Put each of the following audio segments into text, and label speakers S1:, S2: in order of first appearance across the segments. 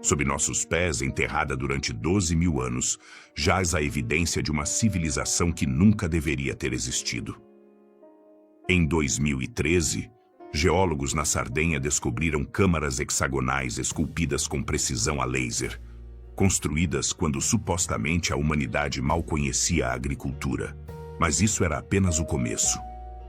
S1: Sob nossos pés, enterrada durante 12 mil anos, jaz a evidência de uma civilização que nunca deveria ter existido. Em 2013, geólogos na Sardenha descobriram câmaras hexagonais esculpidas com precisão a laser, construídas quando supostamente a humanidade mal conhecia a agricultura. Mas isso era apenas o começo.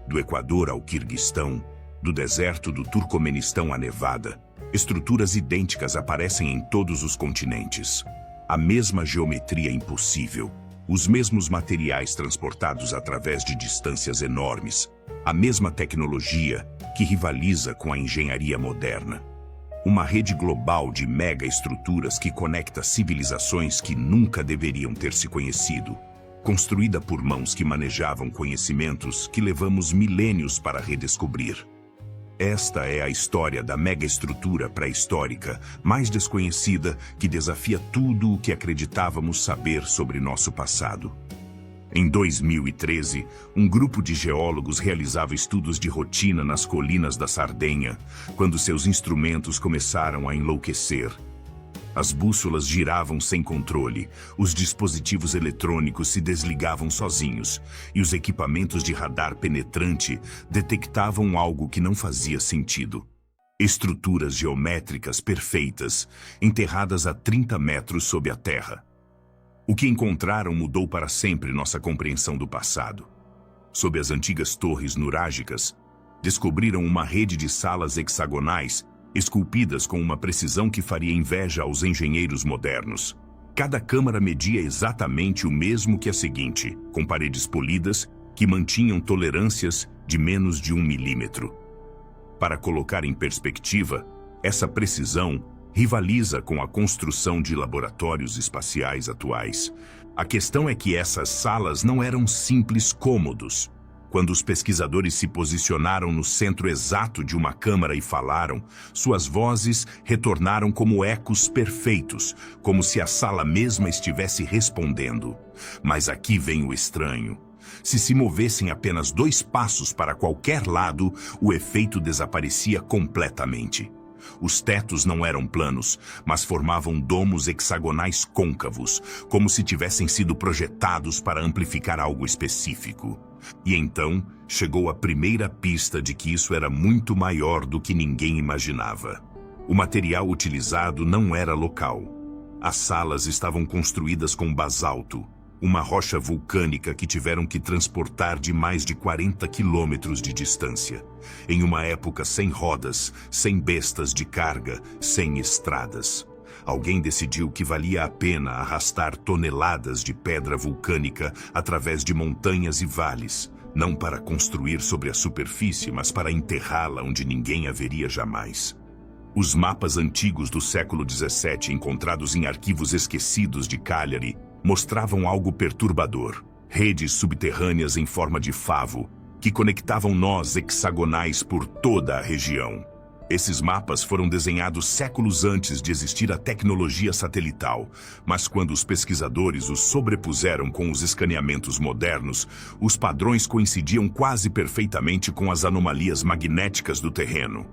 S1: Do Equador ao Quirguistão, do deserto do Turcomenistão à Nevada, estruturas idênticas aparecem em todos os continentes. A mesma geometria impossível, os mesmos materiais transportados através de distâncias enormes, a mesma tecnologia que rivaliza com a engenharia moderna. Uma rede global de mega-estruturas que conecta civilizações que nunca deveriam ter se conhecido, construída por mãos que manejavam conhecimentos que levamos milênios para redescobrir. Esta é a história da mega-estrutura pré-histórica mais desconhecida que desafia tudo o que acreditávamos saber sobre nosso passado. Em 2013, um grupo de geólogos realizava estudos de rotina nas colinas da Sardenha, quando seus instrumentos começaram a enlouquecer. As bússolas giravam sem controle, os dispositivos eletrônicos se desligavam sozinhos e os equipamentos de radar penetrante detectavam algo que não fazia sentido. Estruturas geométricas perfeitas, enterradas a 30 metros sob a terra. O que encontraram mudou para sempre nossa compreensão do passado. Sob as antigas torres nurágicas, descobriram uma rede de salas hexagonais esculpidas com uma precisão que faria inveja aos engenheiros modernos. Cada câmara media exatamente o mesmo que a seguinte, com paredes polidas que mantinham tolerâncias de menos de 1 milímetro. Para colocar em perspectiva, essa precisão rivaliza com a construção de laboratórios espaciais atuais. A questão é que essas salas não eram simples cômodos. Quando os pesquisadores se posicionaram no centro exato de uma câmara e falaram, suas vozes retornaram como ecos perfeitos, como se a sala mesma estivesse respondendo. Mas aqui vem o estranho. Se movessem apenas 2 passos para qualquer lado, o efeito desaparecia completamente. Os tetos não eram planos, mas formavam domos hexagonais côncavos, como se tivessem sido projetados para amplificar algo específico. E então chegou a primeira pista de que isso era muito maior do que ninguém imaginava. O material utilizado não era local. As salas estavam construídas com basalto, uma rocha vulcânica que tiveram que transportar de mais de 40 quilômetros de distância, em uma época sem rodas, sem bestas de carga, sem estradas. Alguém decidiu que valia a pena arrastar toneladas de pedra vulcânica através de montanhas e vales, não para construir sobre a superfície, mas para enterrá-la onde ninguém a veria jamais. Os mapas antigos do século XVII, encontrados em arquivos esquecidos de Cagliari, mostravam algo perturbador. Redes subterrâneas em forma de favo, que conectavam nós hexagonais por toda a região. Esses mapas foram desenhados séculos antes de existir a tecnologia satelital, mas quando os pesquisadores os sobrepuseram com os escaneamentos modernos, os padrões coincidiam quase perfeitamente com as anomalias magnéticas do terreno.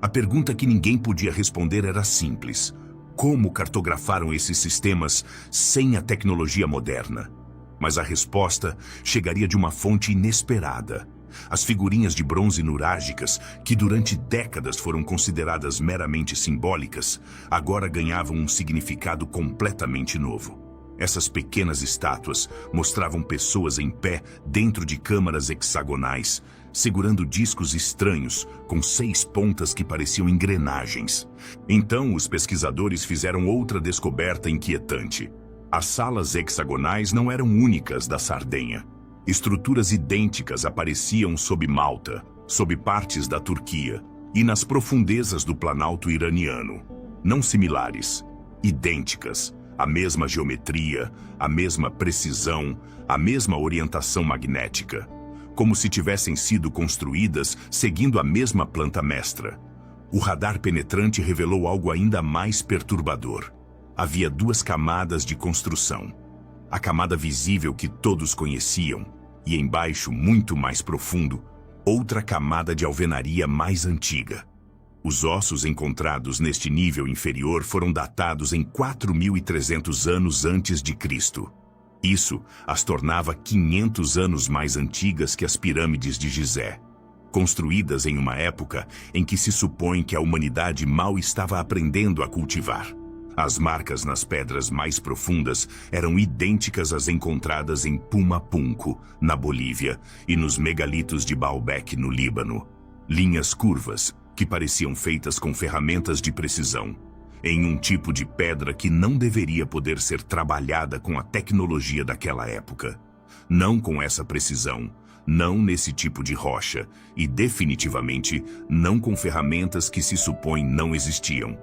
S1: A pergunta que ninguém podia responder era simples: como cartografaram esses sistemas sem a tecnologia moderna? Mas a resposta chegaria de uma fonte inesperada. As figurinhas de bronze nurágicas, que durante décadas foram consideradas meramente simbólicas, agora ganhavam um significado completamente novo. Essas pequenas estátuas mostravam pessoas em pé dentro de câmaras hexagonais, segurando discos estranhos com 6 pontas que pareciam engrenagens. Então, os pesquisadores fizeram outra descoberta inquietante. As salas hexagonais não eram únicas da Sardenha. Estruturas idênticas apareciam sob Malta, sob partes da Turquia e nas profundezas do Planalto iraniano. Não similares, idênticas, a mesma geometria, a mesma precisão, a mesma orientação magnética, como se tivessem sido construídas seguindo a mesma planta mestra. O radar penetrante revelou algo ainda mais perturbador. Havia 2 camadas de construção. A camada visível que todos conheciam, e embaixo, muito mais profundo, outra camada de alvenaria mais antiga. Os ossos encontrados neste nível inferior foram datados em 4.300 anos antes de Cristo. Isso as tornava 500 anos mais antigas que as pirâmides de Gizé, construídas em uma época em que se supõe que a humanidade mal estava aprendendo a cultivar. As marcas nas pedras mais profundas eram idênticas às encontradas em Pumapunku, na Bolívia, e nos megalitos de Baalbek, no Líbano. Linhas curvas, que pareciam feitas com ferramentas de precisão, em um tipo de pedra que não deveria poder ser trabalhada com a tecnologia daquela época. Não com essa precisão, não nesse tipo de rocha, e definitivamente não com ferramentas que se supõe não existiam.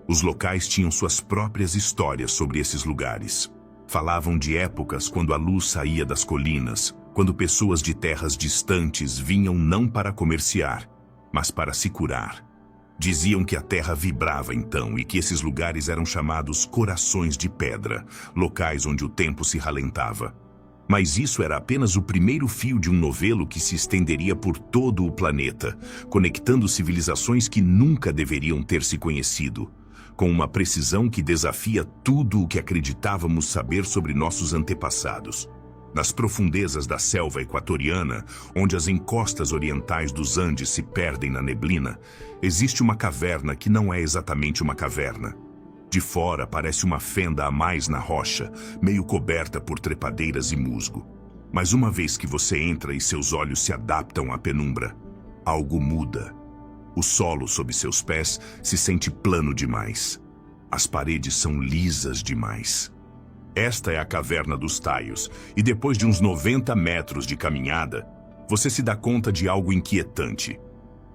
S1: Os locais tinham suas próprias histórias sobre esses lugares. Falavam de épocas quando a luz saía das colinas, quando pessoas de terras distantes vinham não para comerciar, mas para se curar. Diziam que a terra vibrava então e que esses lugares eram chamados corações de pedra, locais onde o tempo se ralentava. Mas isso era apenas o primeiro fio de um novelo que se estenderia por todo o planeta, conectando civilizações que nunca deveriam ter se conhecido, com uma precisão que desafia tudo o que acreditávamos saber sobre nossos antepassados. Nas profundezas da selva equatoriana, onde as encostas orientais dos Andes se perdem na neblina, existe uma caverna que não é exatamente uma caverna. De fora parece uma fenda a mais na rocha, meio coberta por trepadeiras e musgo. Mas uma vez que você entra e seus olhos se adaptam à penumbra, algo muda. O solo sob seus pés se sente plano demais. As paredes são lisas demais. Esta é a Caverna dos Taios, e depois de uns 90 metros de caminhada, você se dá conta de algo inquietante.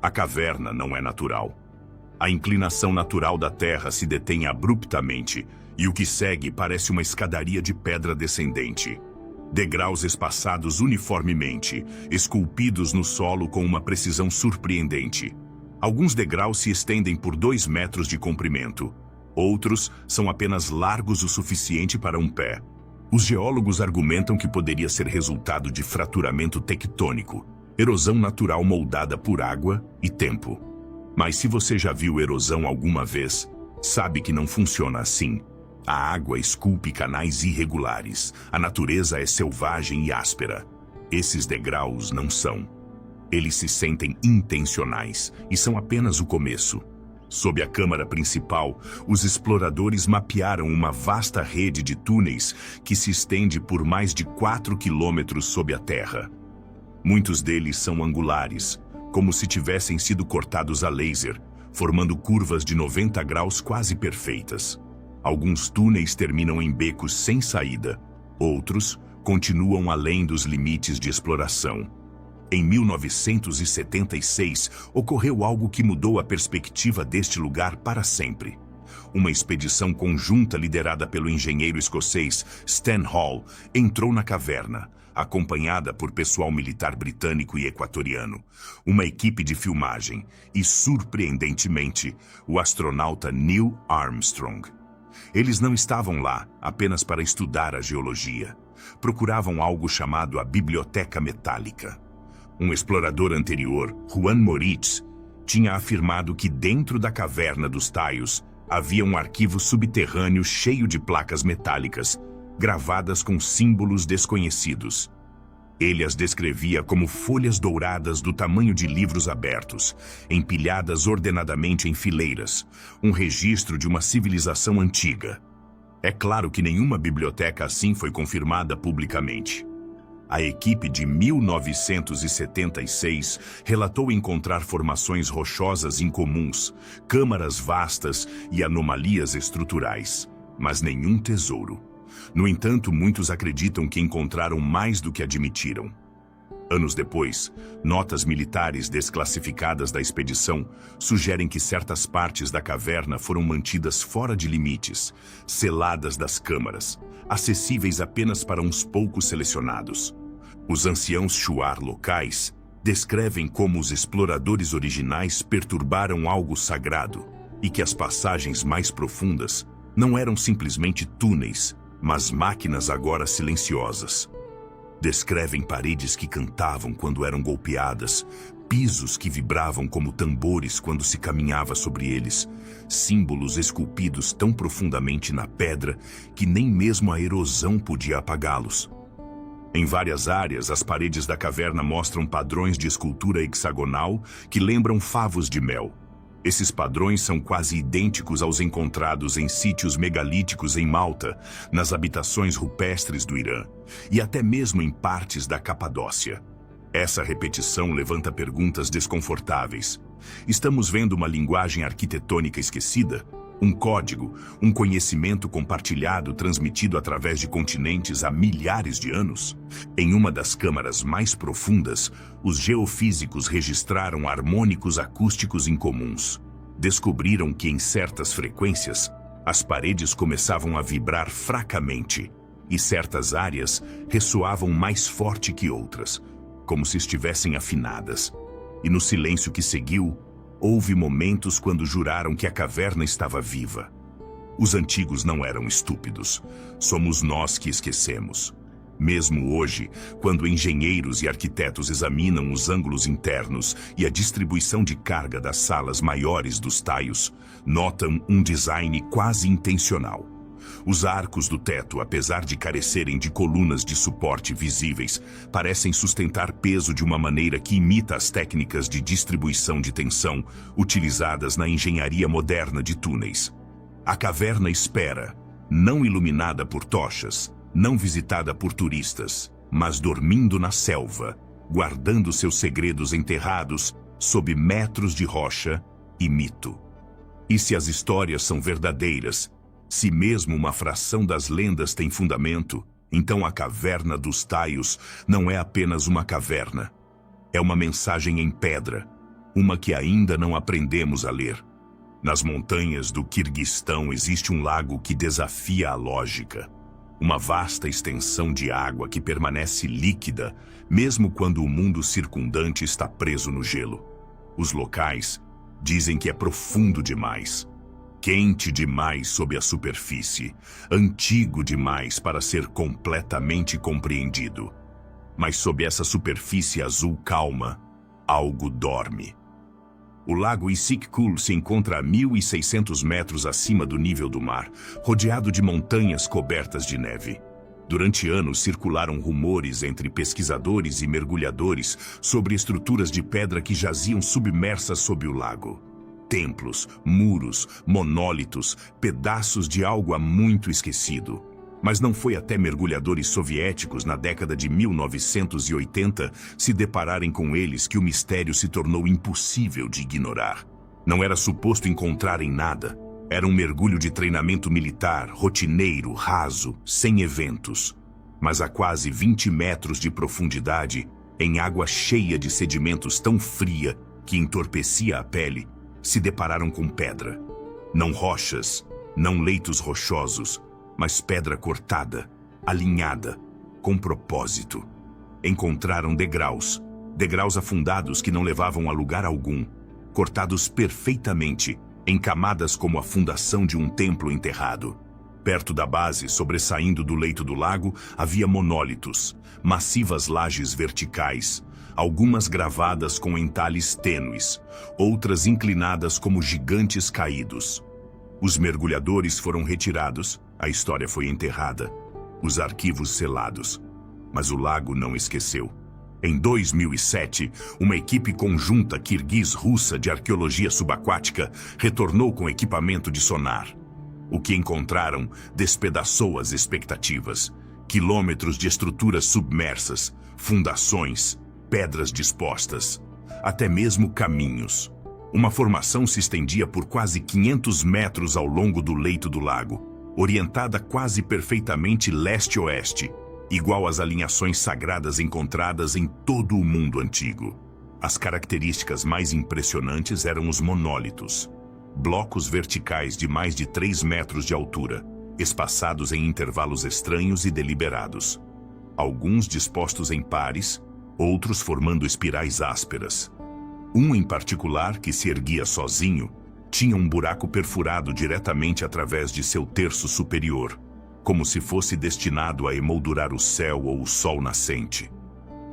S1: A caverna não é natural. A inclinação natural da Terra se detém abruptamente, e o que segue parece uma escadaria de pedra descendente. Degraus espaçados uniformemente, esculpidos no solo com uma precisão surpreendente. Alguns degraus se estendem por 2 metros de comprimento. Outros são apenas largos o suficiente para um pé. Os geólogos argumentam que poderia ser resultado de fraturamento tectônico, erosão natural moldada por água e tempo. Mas se você já viu erosão alguma vez, sabe que não funciona assim. A água esculpe canais irregulares, a natureza é selvagem e áspera. Esses degraus não são. Eles se sentem intencionais e são apenas o começo. Sob a câmara principal, os exploradores mapearam uma vasta rede de túneis que se estende por mais de 4 quilômetros sob a terra. Muitos deles são angulares, como se tivessem sido cortados a laser, formando curvas de 90 graus quase perfeitas. Alguns túneis terminam em becos sem saída, outros continuam além dos limites de exploração. Em 1976, ocorreu algo que mudou a perspectiva deste lugar para sempre. Uma expedição conjunta liderada pelo engenheiro escocês Stan Hall entrou na caverna, acompanhada por pessoal militar britânico e equatoriano, uma equipe de filmagem e, surpreendentemente, o astronauta Neil Armstrong. Eles não estavam lá apenas para estudar a geologia. Procuravam algo chamado a Biblioteca Metálica. Um explorador anterior, Juan Moritz, tinha afirmado que dentro da Caverna dos Taios havia um arquivo subterrâneo cheio de placas metálicas, gravadas com símbolos desconhecidos. Ele as descrevia como folhas douradas do tamanho de livros abertos, empilhadas ordenadamente em fileiras, um registro de uma civilização antiga. É claro que nenhuma biblioteca assim foi confirmada publicamente. A equipe de 1976 relatou encontrar formações rochosas incomuns, câmaras vastas e anomalias estruturais, mas nenhum tesouro. No entanto, muitos acreditam que encontraram mais do que admitiram. Anos depois, notas militares desclassificadas da expedição sugerem que certas partes da caverna foram mantidas fora de limites, seladas das câmaras, acessíveis apenas para uns poucos selecionados. Os anciãos Shuar locais descrevem como os exploradores originais perturbaram algo sagrado e que as passagens mais profundas não eram simplesmente túneis, mas máquinas agora silenciosas. Descrevem paredes que cantavam quando eram golpeadas, pisos que vibravam como tambores quando se caminhava sobre eles, símbolos esculpidos tão profundamente na pedra que nem mesmo a erosão podia apagá-los. Em várias áreas, as paredes da caverna mostram padrões de escultura hexagonal que lembram favos de mel. Esses padrões são quase idênticos aos encontrados em sítios megalíticos em Malta, nas habitações rupestres do Irã e até mesmo em partes da Capadócia. Essa repetição levanta perguntas desconfortáveis. Estamos vendo uma linguagem arquitetônica esquecida? Um código, um conhecimento compartilhado transmitido através de continentes há milhares de anos? Em uma das câmaras mais profundas, os geofísicos registraram harmônicos acústicos incomuns. Descobriram que em certas frequências, as paredes começavam a vibrar fracamente e certas áreas ressoavam mais forte que outras, como se estivessem afinadas. E no silêncio que seguiu, houve momentos quando juraram que a caverna estava viva. Os antigos não eram estúpidos. Somos nós que esquecemos. Mesmo hoje, quando engenheiros e arquitetos examinam os ângulos internos e a distribuição de carga das salas maiores dos taios, notam um design quase intencional. Os arcos do teto, apesar de carecerem de colunas de suporte visíveis, parecem sustentar peso de uma maneira que imita as técnicas de distribuição de tensão utilizadas na engenharia moderna de túneis. A caverna espera, não iluminada por tochas, não visitada por turistas, mas dormindo na selva, guardando seus segredos enterrados sob metros de rocha e mito. E se as histórias são verdadeiras, se mesmo uma fração das lendas tem fundamento, então a caverna dos taios não é apenas uma caverna. É uma mensagem em pedra, uma que ainda não aprendemos a ler. Nas montanhas do Quirguistão existe um lago que desafia a lógica. Uma vasta extensão de água que permanece líquida, mesmo quando o mundo circundante está preso no gelo. Os locais dizem que é profundo demais. Quente demais sob a superfície, antigo demais para ser completamente compreendido. Mas sob essa superfície azul calma, algo dorme. O lago Issyk-Kul se encontra a 1.600 metros acima do nível do mar, rodeado de montanhas cobertas de neve. Durante anos circularam rumores entre pesquisadores e mergulhadores sobre estruturas de pedra que jaziam submersas sob o lago. Templos, muros, monólitos, pedaços de algo há muito esquecido. Mas não foi até mergulhadores soviéticos na década de 1980 se depararem com eles que o mistério se tornou impossível de ignorar. Não era suposto encontrarem nada. Era um mergulho de treinamento militar, rotineiro, raso, sem eventos. Mas a quase 20 metros de profundidade, em água cheia de sedimentos tão fria que entorpecia a pele, se depararam com pedra. Não rochas, não leitos rochosos, mas pedra cortada, alinhada, com propósito. Encontraram degraus, degraus afundados que não levavam a lugar algum, cortados perfeitamente, em camadas como a fundação de um templo enterrado. Perto da base, sobressaindo do leito do lago, havia monólitos, massivas lajes verticais, algumas gravadas com entalhes tênues, outras inclinadas como gigantes caídos. Os mergulhadores foram retirados, a história foi enterrada, os arquivos selados. Mas o lago não esqueceu. Em 2007, uma equipe conjunta quirguiz-russa de arqueologia subaquática retornou com equipamento de sonar. O que encontraram despedaçou as expectativas. Quilômetros de estruturas submersas, fundações, pedras dispostas, até mesmo caminhos. Uma formação se estendia por quase 500 metros ao longo do leito do lago, orientada quase perfeitamente leste-oeste, igual às alinhações sagradas encontradas em todo o mundo antigo. As características mais impressionantes eram os monólitos, blocos verticais de mais de 3 metros de altura, espaçados em intervalos estranhos e deliberados. Alguns dispostos em pares, outros formando espirais ásperas. Um em particular, que se erguia sozinho, tinha um buraco perfurado diretamente através de seu terço superior, como se fosse destinado a emoldurar o céu ou o sol nascente.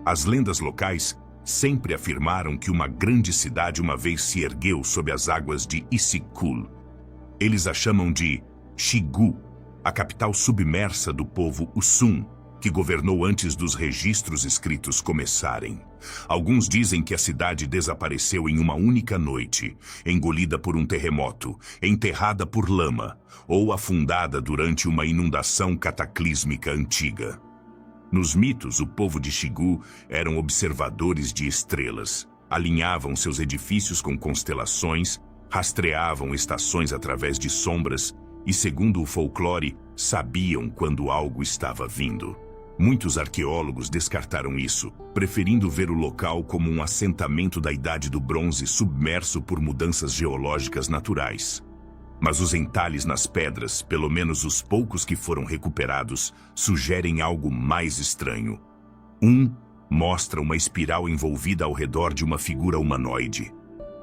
S1: As lendas locais sempre afirmaram que uma grande cidade uma vez se ergueu sob as águas de Issyk-Kul. Eles a chamam de Shigu, a capital submersa do povo Usum, que governou antes dos registros escritos começarem. Alguns dizem que a cidade desapareceu em uma única noite, engolida por um terremoto, enterrada por lama ou afundada durante uma inundação cataclísmica antiga. Nos mitos, o povo de Shigu eram observadores de estrelas, alinhavam seus edifícios com constelações, rastreavam estações através de sombras e, segundo o folclore, sabiam quando algo estava vindo. Muitos arqueólogos descartaram isso, preferindo ver o local como um assentamento da Idade do Bronze submerso por mudanças geológicas naturais. Mas os entalhes nas pedras, pelo menos os poucos que foram recuperados, sugerem algo mais estranho. Um mostra uma espiral envolvida ao redor de uma figura humanoide.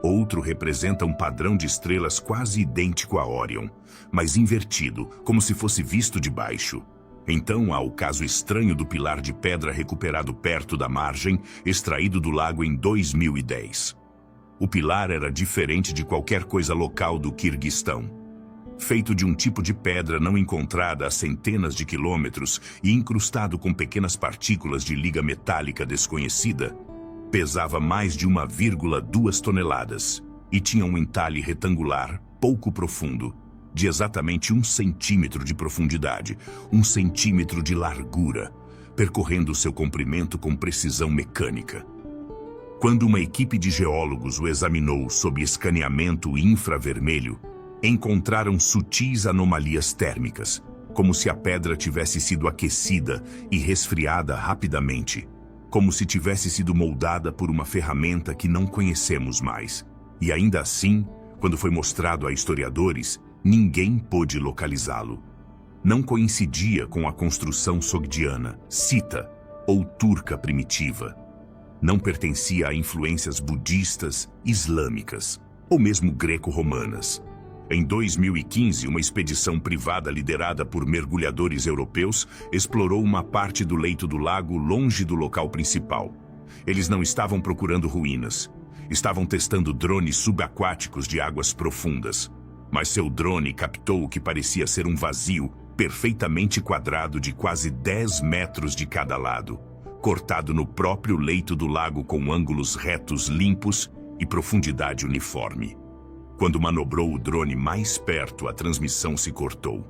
S1: Outro representa um padrão de estrelas quase idêntico a Órion, mas invertido, como se fosse visto de baixo. Então há o caso estranho do pilar de pedra recuperado perto da margem, extraído do lago em 2010. O pilar era diferente de qualquer coisa local do Quirguistão. Feito de um tipo de pedra não encontrada a centenas de quilômetros e incrustado com pequenas partículas de liga metálica desconhecida, pesava mais de 1,2 toneladas e tinha um entalhe retangular, pouco profundo, de exatamente 1 centímetro de profundidade, 1 centímetro de largura, percorrendo seu comprimento com precisão mecânica. Quando uma equipe de geólogos o examinou sob escaneamento infravermelho, encontraram sutis anomalias térmicas, como se a pedra tivesse sido aquecida e resfriada rapidamente, como se tivesse sido moldada por uma ferramenta que não conhecemos mais. E ainda assim, quando foi mostrado a historiadores, ninguém pôde localizá-lo. Não coincidia com a construção sogdiana, cita ou turca primitiva. Não pertencia a influências budistas, islâmicas ou mesmo greco-romanas. Em 2015, uma expedição privada liderada por mergulhadores europeus explorou uma parte do leito do lago longe do local principal. Eles não estavam procurando ruínas. Estavam testando drones subaquáticos de águas profundas. Mas seu drone captou o que parecia ser um vazio perfeitamente quadrado de quase 10 metros de cada lado, cortado no próprio leito do lago com ângulos retos limpos e profundidade uniforme. Quando manobrou o drone mais perto, a transmissão se cortou.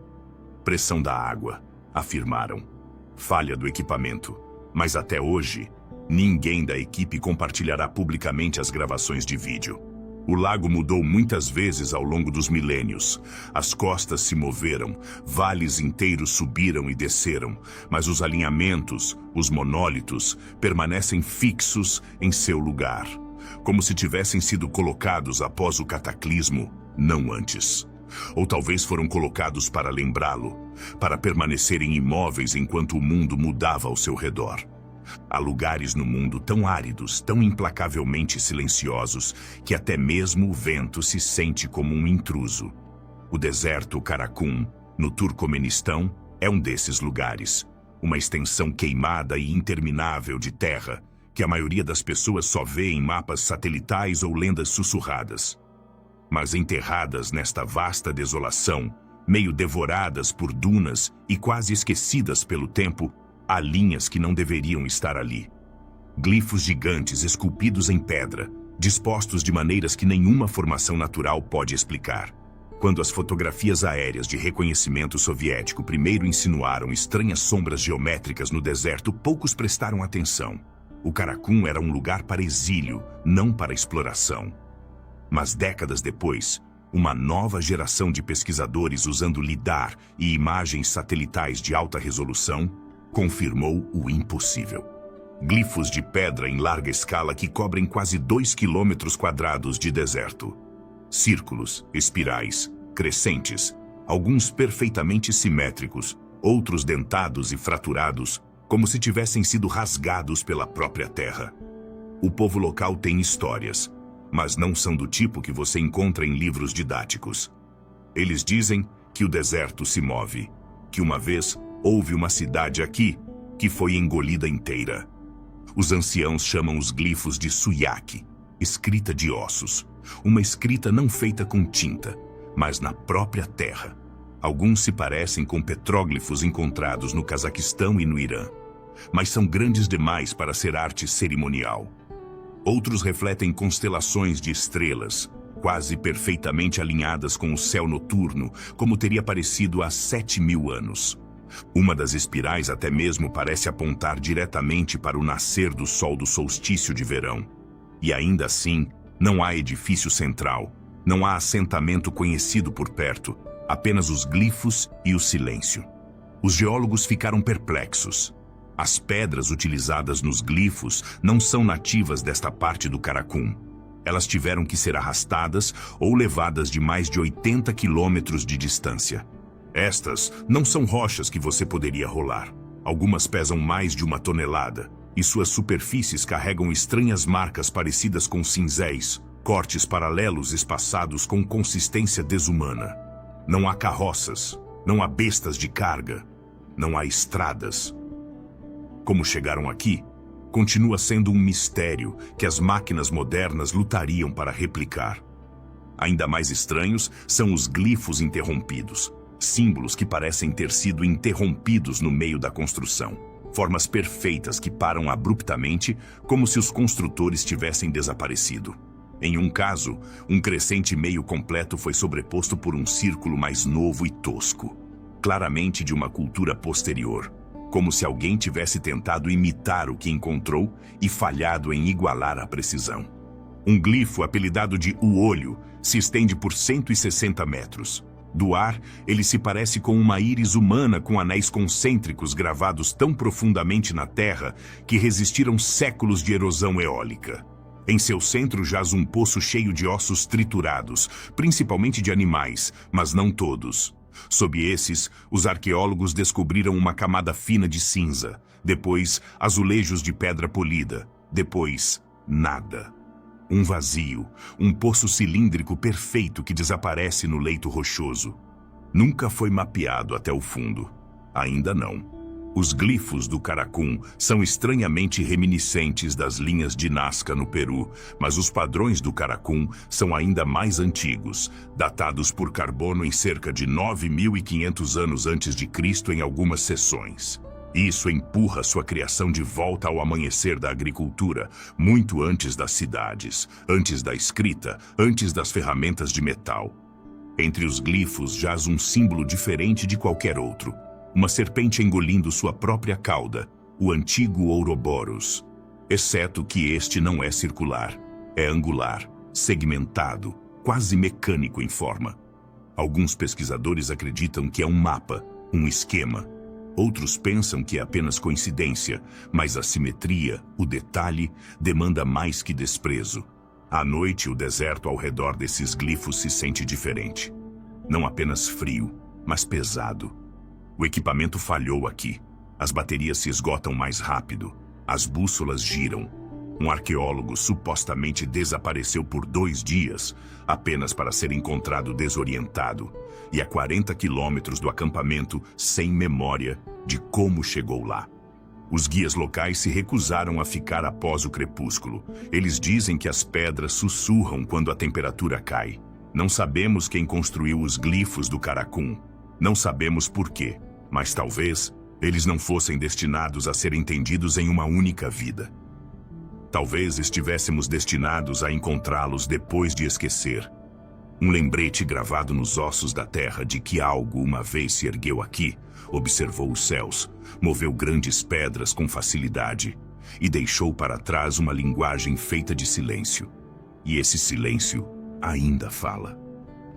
S1: Pressão da água, afirmaram. Falha do equipamento. Mas até hoje, ninguém da equipe compartilhará publicamente as gravações de vídeo. O lago mudou muitas vezes ao longo dos milênios. As costas se moveram, vales inteiros subiram e desceram, mas os alinhamentos, os monólitos, permanecem fixos em seu lugar, como se tivessem sido colocados após o cataclismo, não antes. Ou talvez foram colocados para lembrá-lo, para permanecerem imóveis enquanto o mundo mudava ao seu redor. Há lugares no mundo tão áridos, tão implacavelmente silenciosos, que até mesmo o vento se sente como um intruso. O deserto Karakum, no Turcomenistão, é um desses lugares. Uma extensão queimada e interminável de terra, que a maioria das pessoas só vê em mapas satelitais ou lendas sussurradas. Mas enterradas nesta vasta desolação, meio devoradas por dunas e quase esquecidas pelo tempo, há linhas que não deveriam estar ali. Glifos gigantes esculpidos em pedra, dispostos de maneiras que nenhuma formação natural pode explicar. Quando as fotografias aéreas de reconhecimento soviético primeiro insinuaram estranhas sombras geométricas no deserto, poucos prestaram atenção. O Karakum era um lugar para exílio, não para exploração. Mas décadas depois, uma nova geração de pesquisadores usando lidar e imagens satelitais de alta resolução confirmou o impossível. Glifos de pedra em larga escala que cobrem quase 2 km² de deserto. Círculos, espirais, crescentes, alguns perfeitamente simétricos, outros dentados e fraturados, como se tivessem sido rasgados pela própria terra. O povo local tem histórias, mas não são do tipo que você encontra em livros didáticos. Eles dizem que o deserto se move, que uma vez houve uma cidade aqui que foi engolida inteira. Os anciãos chamam os glifos de Suyaki, escrita de ossos. Uma escrita não feita com tinta, mas na própria terra. Alguns se parecem com petróglifos encontrados no Cazaquistão e no Irã, mas são grandes demais para ser arte cerimonial. Outros refletem constelações de estrelas, quase perfeitamente alinhadas com o céu noturno, como teria parecido há 7.000 anos. Uma das espirais até mesmo parece apontar diretamente para o nascer do sol do solstício de verão. E ainda assim, não há edifício central, não há assentamento conhecido por perto, apenas os glifos e o silêncio. Os geólogos ficaram perplexos. As pedras utilizadas nos glifos não são nativas desta parte do Karakum. Elas tiveram que ser arrastadas ou levadas de mais de 80 quilômetros de distância. Estas não são rochas que você poderia rolar. Algumas pesam mais de 1 tonelada, e suas superfícies carregam estranhas marcas parecidas com cinzéis, cortes paralelos espaçados com consistência desumana. Não há carroças, não há bestas de carga, não há estradas. Como chegaram aqui, continua sendo um mistério que as máquinas modernas lutariam para replicar. Ainda mais estranhos são os glifos interrompidos, símbolos que parecem ter sido interrompidos no meio da construção. Formas perfeitas que param abruptamente, como se os construtores tivessem desaparecido. Em um caso, um crescente meio completo foi sobreposto por um círculo mais novo e tosco, claramente de uma cultura posterior, como se alguém tivesse tentado imitar o que encontrou e falhado em igualar a precisão. Um glifo apelidado de O Olho se estende por 160 metros. Do ar, ele se parece com uma íris humana com anéis concêntricos gravados tão profundamente na terra que resistiram séculos de erosão eólica. Em seu centro jaz um poço cheio de ossos triturados, principalmente de animais, mas não todos. Sob esses, os arqueólogos descobriram uma camada fina de cinza, depois azulejos de pedra polida, depois nada. Um vazio, um poço cilíndrico perfeito que desaparece no leito rochoso. Nunca foi mapeado até o fundo. Ainda não. Os glifos do Karakum são estranhamente reminiscentes das linhas de Nazca no Peru, mas os padrões do Karakum são ainda mais antigos, datados por carbono em cerca de 9.500 anos antes de Cristo em algumas seções. Isso empurra sua criação de volta ao amanhecer da agricultura, muito antes das cidades, antes da escrita, antes das ferramentas de metal. Entre os glifos jaz um símbolo diferente de qualquer outro. Uma serpente engolindo sua própria cauda, o antigo Ouroboros. Exceto que este não é circular, é angular, segmentado, quase mecânico em forma. Alguns pesquisadores acreditam que é um mapa, um esquema. Outros pensam que é apenas coincidência, mas a simetria, o detalhe, demanda mais que desprezo. À noite, o deserto ao redor desses glifos se sente diferente. Não apenas frio, mas pesado. O equipamento falhou aqui. As baterias se esgotam mais rápido. As bússolas giram. Um arqueólogo supostamente desapareceu por 2 dias, apenas para ser encontrado desorientado, e a 40 quilômetros do acampamento sem memória de como chegou lá. Os guias locais se recusaram a ficar após o crepúsculo. Eles dizem que as pedras sussurram quando a temperatura cai. Não sabemos quem construiu os glifos do Karakum. Não sabemos por quê, mas talvez eles não fossem destinados a ser entendidos em uma única vida. Talvez estivéssemos destinados a encontrá-los depois de esquecer. Um lembrete gravado nos ossos da terra de que algo uma vez se ergueu aqui, observou os céus, moveu grandes pedras com facilidade e deixou para trás uma linguagem feita de silêncio. E esse silêncio ainda fala.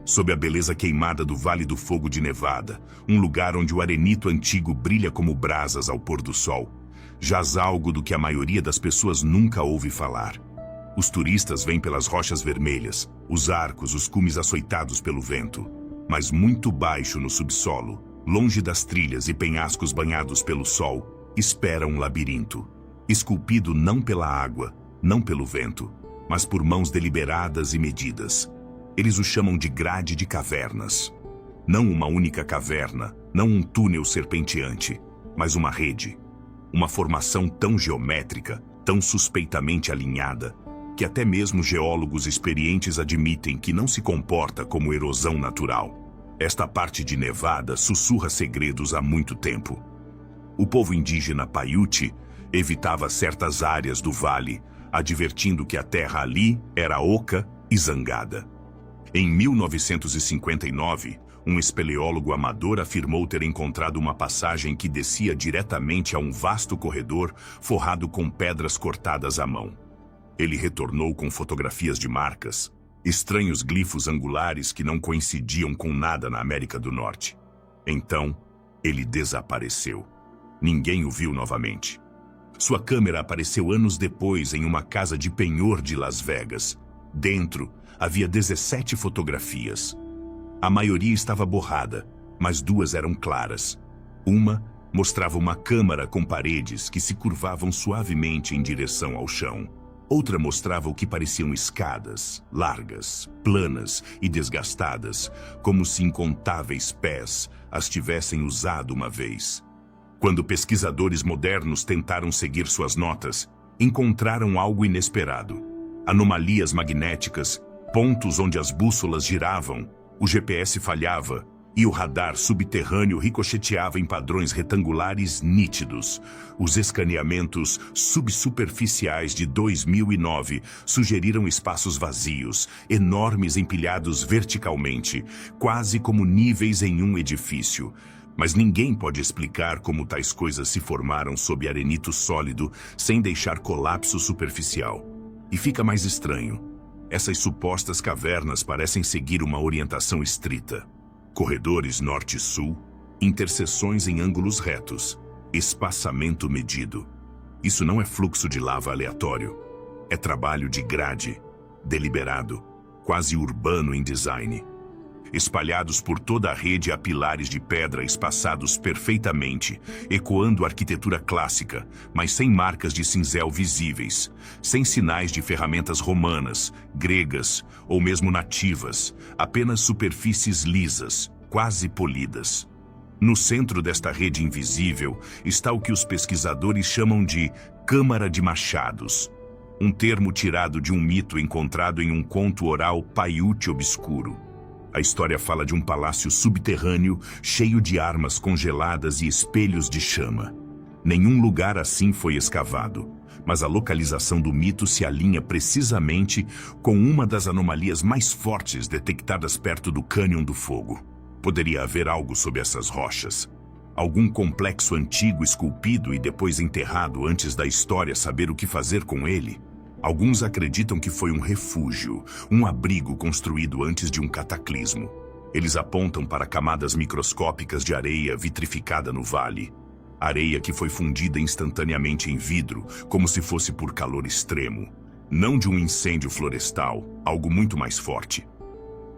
S1: Sob a beleza queimada do Vale do Fogo de Nevada, um lugar onde o arenito antigo brilha como brasas ao pôr do sol, jaz algo do que a maioria das pessoas nunca ouve falar. Os turistas vêm pelas rochas vermelhas, os arcos, os cumes açoitados pelo vento, mas muito baixo no subsolo, longe das trilhas e penhascos banhados pelo sol, espera um labirinto, esculpido não pela água, não pelo vento, mas por mãos deliberadas e medidas. Eles o chamam de grade de cavernas. Não uma única caverna, não um túnel serpenteante, mas uma rede. Uma formação tão geométrica tão suspeitamente alinhada, que até mesmo geólogos experientes admitem que não se comporta como erosão natural. Esta parte de Nevada sussurra segredos há muito tempo. O povo indígena Paiute evitava certas áreas do vale, advertindo que a terra ali era oca e zangada. Em 1959, um espeleólogo amador afirmou ter encontrado uma passagem que descia diretamente a um vasto corredor forrado com pedras cortadas à mão. Ele retornou com fotografias de marcas, estranhos glifos angulares que não coincidiam com nada na América do Norte. Então, ele desapareceu. Ninguém o viu novamente. Sua câmera apareceu anos depois em uma casa de penhor de Las Vegas. Dentro, havia 17 fotografias. A maioria estava borrada, mas 2 eram claras. Uma mostrava uma câmara com paredes que se curvavam suavemente em direção ao chão. Outra mostrava o que pareciam escadas, largas, planas e desgastadas, como se incontáveis pés as tivessem usado uma vez. Quando pesquisadores modernos tentaram seguir suas notas, encontraram algo inesperado. Anomalias magnéticas, pontos onde as bússolas giravam, o GPS falhava e o radar subterrâneo ricocheteava em padrões retangulares nítidos. Os escaneamentos subsuperficiais de 2009 sugeriram espaços vazios, enormes empilhados verticalmente, quase como níveis em um edifício. Mas ninguém pode explicar como tais coisas se formaram sob arenito sólido sem deixar colapso superficial. E fica mais estranho. Essas supostas cavernas parecem seguir uma orientação estrita. Corredores norte-sul, interseções em ângulos retos, espaçamento medido. Isso não é fluxo de lava aleatório. É trabalho de grade, deliberado, quase urbano em design. Espalhados por toda a rede há pilares de pedra espaçados perfeitamente, ecoando a arquitetura clássica, mas sem marcas de cinzel visíveis, sem sinais de ferramentas romanas, gregas ou mesmo nativas, apenas superfícies lisas, quase polidas. No centro desta rede invisível está o que os pesquisadores chamam de Câmara de Machados, um termo tirado de um mito encontrado em um conto oral paiute obscuro. A história fala de um palácio subterrâneo cheio de armas congeladas e espelhos de chama. Nenhum lugar assim foi escavado, mas a localização do mito se alinha precisamente com uma das anomalias mais fortes detectadas perto do Cânion do Fogo. Poderia haver algo sob essas rochas. Algum complexo antigo esculpido e depois enterrado antes da história saber o que fazer com ele. Alguns acreditam que foi um refúgio, um abrigo construído antes de um cataclismo. Eles apontam para camadas microscópicas de areia vitrificada no vale. Areia que foi fundida instantaneamente em vidro, como se fosse por calor extremo. Não de um incêndio florestal, algo muito mais forte.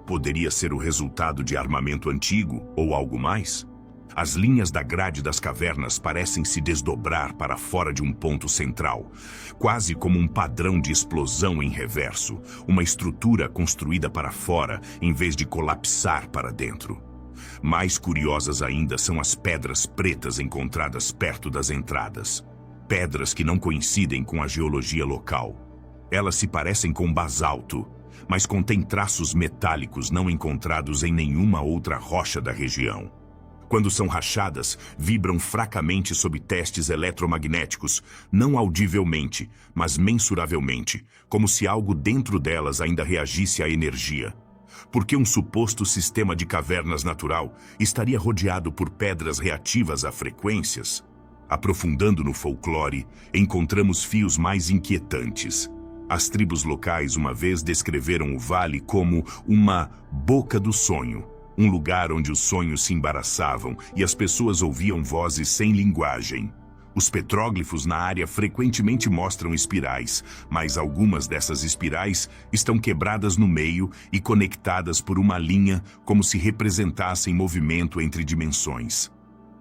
S1: Poderia ser o resultado de armamento antigo ou algo mais? As linhas da grade das cavernas parecem se desdobrar para fora de um ponto central, quase como um padrão de explosão em reverso, uma estrutura construída para fora em vez de colapsar para dentro. Mais curiosas ainda são as pedras pretas encontradas perto das entradas. Pedras que não coincidem com a geologia local. Elas se parecem com basalto, mas contêm traços metálicos não encontrados em nenhuma outra rocha da região. Quando são rachadas, vibram fracamente sob testes eletromagnéticos, não audivelmente, mas mensuravelmente, como se algo dentro delas ainda reagisse à energia. Porque um suposto sistema de cavernas natural estaria rodeado por pedras reativas a frequências? Aprofundando no folclore, encontramos fios mais inquietantes. As tribos locais uma vez descreveram o vale como uma boca do sonho, um lugar onde os sonhos se embaraçavam e as pessoas ouviam vozes sem linguagem. Os petróglifos na área frequentemente mostram espirais, mas algumas dessas espirais estão quebradas no meio e conectadas por uma linha como se representassem movimento entre dimensões.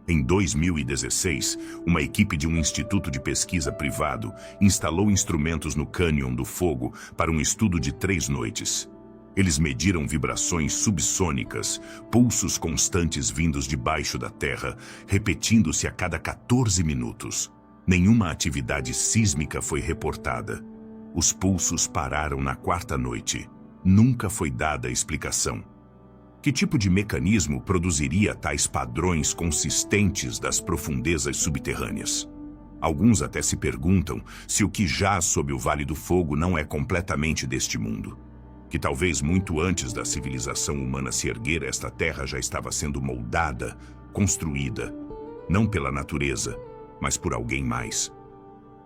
S1: Em 2016, uma equipe de um instituto de pesquisa privado instalou instrumentos no Cânion do Fogo para um estudo de 3 noites. Eles mediram vibrações subsônicas, pulsos constantes vindos de baixo da terra, repetindo-se a cada 14 minutos. Nenhuma atividade sísmica foi reportada. Os pulsos pararam na quarta noite. Nunca foi dada explicação. Que tipo de mecanismo produziria tais padrões consistentes das profundezas subterrâneas? Alguns até se perguntam se o que jaz sob o Vale do Fogo não é completamente deste mundo. Que talvez muito antes da civilização humana se erguer, esta terra já estava sendo moldada, construída, não pela natureza, mas por alguém mais.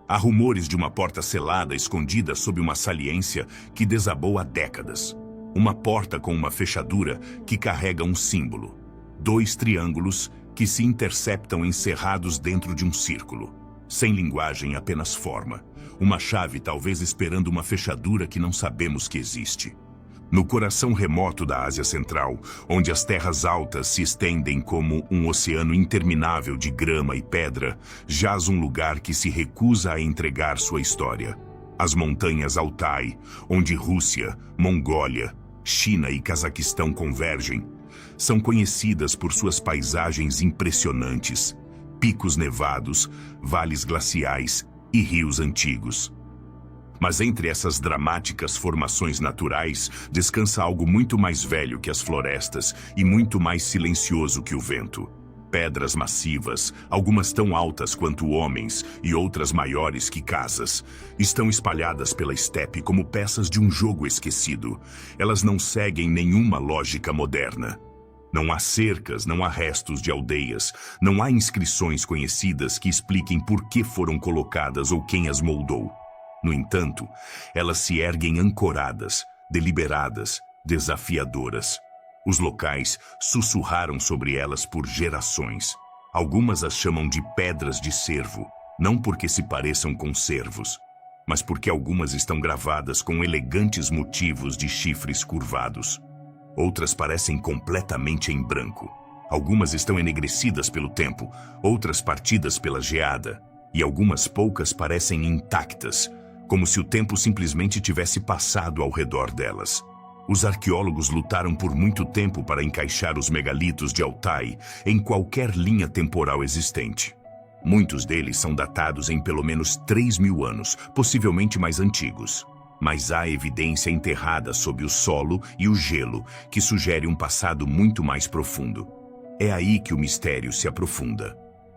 S1: Há rumores de uma porta selada escondida sob uma saliência que desabou há décadas. Uma porta com uma fechadura que carrega um símbolo. 2 triângulos que se interceptam encerrados dentro de um círculo. Sem linguagem, apenas forma. Uma chave talvez esperando uma fechadura que não sabemos que existe. No coração remoto da Ásia Central, onde as terras altas se estendem como um oceano interminável de grama e pedra, jaz um lugar que se recusa a entregar sua história. As montanhas Altai, onde Rússia, Mongólia, China e Cazaquistão convergem, são conhecidas por suas paisagens impressionantes, picos nevados, vales glaciais e rios antigos. Mas entre essas dramáticas formações naturais descansa algo muito mais velho que as florestas e muito mais silencioso que o vento. Pedras massivas, algumas tão altas quanto homens e outras maiores que casas, estão espalhadas pela estepe como peças de um jogo esquecido. Elas não seguem nenhuma lógica moderna. Não há cercas, não há restos de aldeias, não há inscrições conhecidas que expliquem por que foram colocadas ou quem as moldou. No entanto, elas se erguem ancoradas, deliberadas, desafiadoras. Os locais sussurraram sobre elas por gerações. Algumas as chamam de pedras de cervo, não porque se pareçam com cervos, mas porque algumas estão gravadas com elegantes motivos de chifres curvados. Outras parecem completamente em branco. Algumas estão enegrecidas pelo tempo, outras partidas pela geada, e algumas poucas parecem intactas, como se o tempo simplesmente tivesse passado ao redor delas. Os arqueólogos lutaram por muito tempo para encaixar os megalitos de Altai em qualquer linha temporal existente. Muitos deles são datados em pelo menos 3.000 anos, possivelmente mais antigos. Mas há evidência enterrada sob o solo e o gelo que sugere um passado muito mais profundo. É aí que o mistério se aprofunda.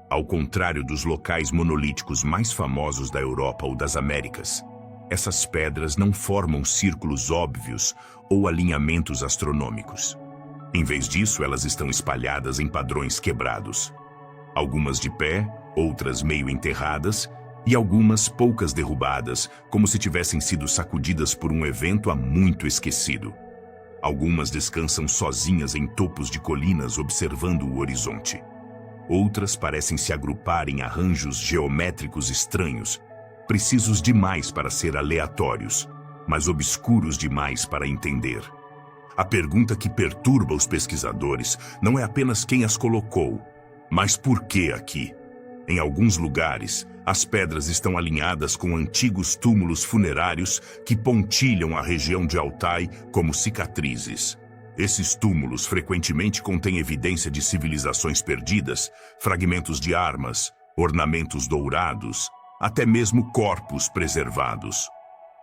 S1: Ao contrário dos locais monolíticos mais famosos da Europa ou das Américas, essas pedras não formam círculos óbvios ou alinhamentos astronômicos. Em vez disso, elas estão espalhadas em padrões quebrados. Algumas de pé, outras meio enterradas, e algumas poucas derrubadas, como se tivessem sido sacudidas por um evento há muito esquecido. Algumas descansam sozinhas em topos de colinas observando o horizonte. Outras parecem se agrupar em arranjos geométricos estranhos, precisos demais para ser aleatórios, mas obscuros demais para entender. A pergunta que perturba os pesquisadores não é apenas quem as colocou, mas por que aqui? Em alguns lugares, as pedras estão alinhadas com antigos túmulos funerários que pontilham a região de Altai como cicatrizes. Esses túmulos frequentemente contêm evidência de civilizações perdidas, fragmentos de armas, ornamentos dourados, até mesmo corpos preservados.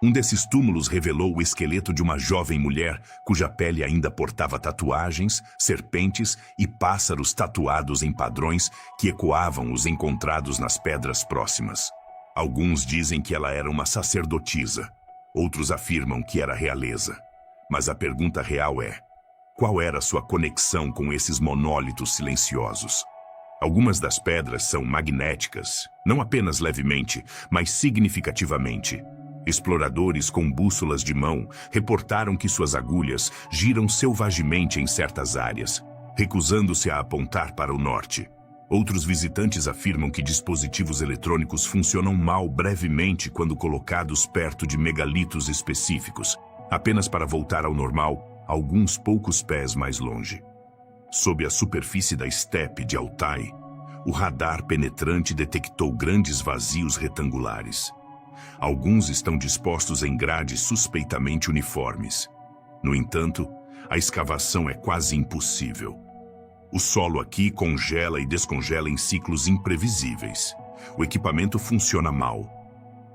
S1: Um desses túmulos revelou o esqueleto de uma jovem mulher cuja pele ainda portava tatuagens, serpentes e pássaros tatuados em padrões que ecoavam os encontrados nas pedras próximas. Alguns dizem que ela era uma sacerdotisa, outros afirmam que era realeza. Mas a pergunta real é: qual era sua conexão com esses monólitos silenciosos? Algumas das pedras são magnéticas, não apenas levemente, mas significativamente. Exploradores com bússolas de mão reportaram que suas agulhas giram selvagemente em certas áreas, recusando-se a apontar para o norte. Outros visitantes afirmam que dispositivos eletrônicos funcionam mal brevemente quando colocados perto de megalitos específicos, apenas para voltar ao normal alguns poucos pés mais longe. Sob a superfície da estepe de Altai, o radar penetrante detectou grandes vazios retangulares. Alguns estão dispostos em grades suspeitamente uniformes. No entanto, a escavação é quase impossível. O solo aqui congela e descongela em ciclos imprevisíveis. o equipamento funciona mal.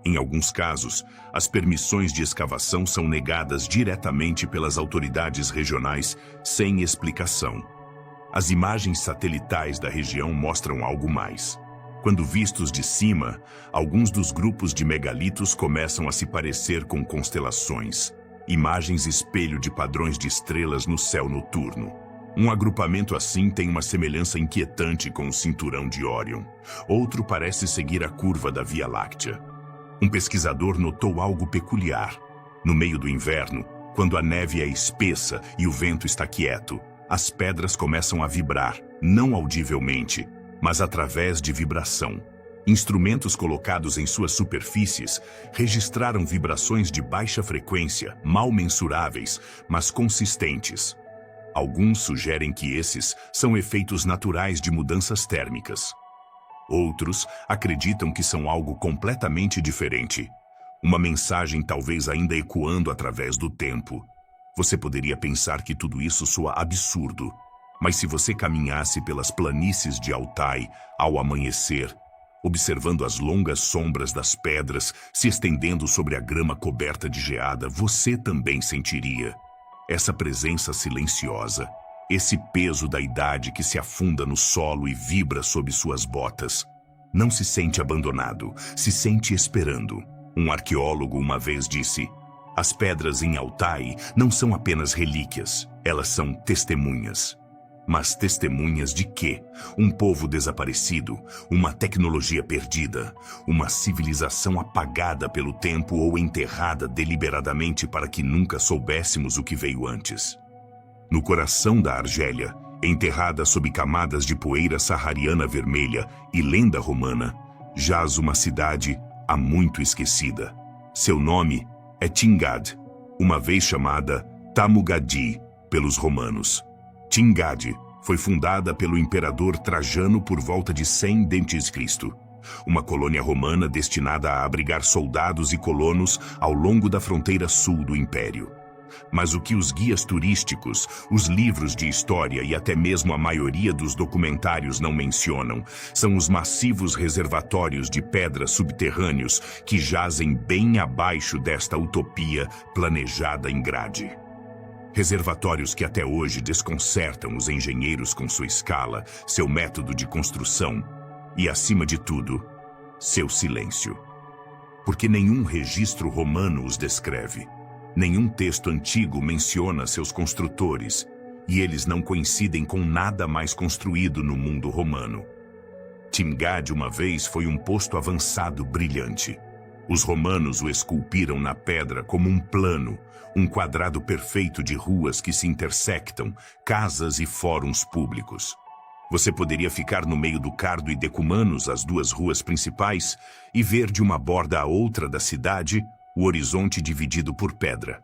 S1: Em alguns casos, as permissões de escavação são negadas diretamente pelas autoridades regionais sem explicação. As imagens satelitais da região mostram algo mais. Quando vistos de cima, alguns dos grupos de megalitos começam a se parecer com constelações, imagens espelho de padrões de estrelas no céu noturno. Um agrupamento assim tem uma semelhança inquietante com o cinturão de Órion. Outro parece seguir a curva da Via Láctea. Um pesquisador notou algo peculiar. No meio do inverno, quando a neve é espessa e o vento está quieto, as pedras começam a vibrar, não audivelmente, mas através de vibração. Instrumentos colocados em suas superfícies registraram vibrações de baixa frequência, mal mensuráveis, mas consistentes. Alguns sugerem que esses são efeitos naturais de mudanças térmicas. Outros acreditam que são algo completamente diferente. Uma mensagem talvez ainda ecoando através do tempo. Você poderia pensar que tudo isso soa absurdo, mas se você caminhasse pelas planícies de Altai ao amanhecer, observando as longas sombras das pedras se estendendo sobre a grama coberta de geada, você também sentiria essa presença silenciosa, esse peso da idade que se afunda no solo e vibra sob suas botas. Não se sente abandonado, se sente esperando. Um arqueólogo uma vez disse: as pedras em Altai não são apenas relíquias, elas são testemunhas. Mas testemunhas de quê? Um povo desaparecido, uma tecnologia perdida, uma civilização apagada pelo tempo ou enterrada deliberadamente para que nunca soubéssemos o que veio antes. No coração da Argélia, enterrada sob camadas de poeira saariana vermelha e lenda romana, jaz uma cidade há muito esquecida. Seu nome é Tingad, uma vez chamada Tamugadi pelos romanos. Tingad foi fundada pelo imperador Trajano por volta de 100 d.C., uma colônia romana destinada a abrigar soldados e colonos ao longo da fronteira sul do império. Mas o que os guias turísticos, os livros de história e até mesmo a maioria dos documentários não mencionam são os massivos reservatórios de pedra subterrâneos que jazem bem abaixo desta utopia planejada em grade. Reservatórios que até hoje desconcertam os engenheiros com sua escala, seu método de construção e, acima de tudo, seu silêncio. Porque nenhum registro romano os descreve. Nenhum texto antigo menciona seus construtores, e eles não coincidem com nada mais construído no mundo romano. Tingad uma vez foi um posto avançado brilhante. Os romanos o esculpiram na pedra como um plano, um quadrado perfeito de ruas que se intersectam, casas e fóruns públicos. Você poderia ficar no meio do Cardo e Decumanos, as duas ruas principais, e ver de uma borda a outra da cidade o horizonte dividido por pedra.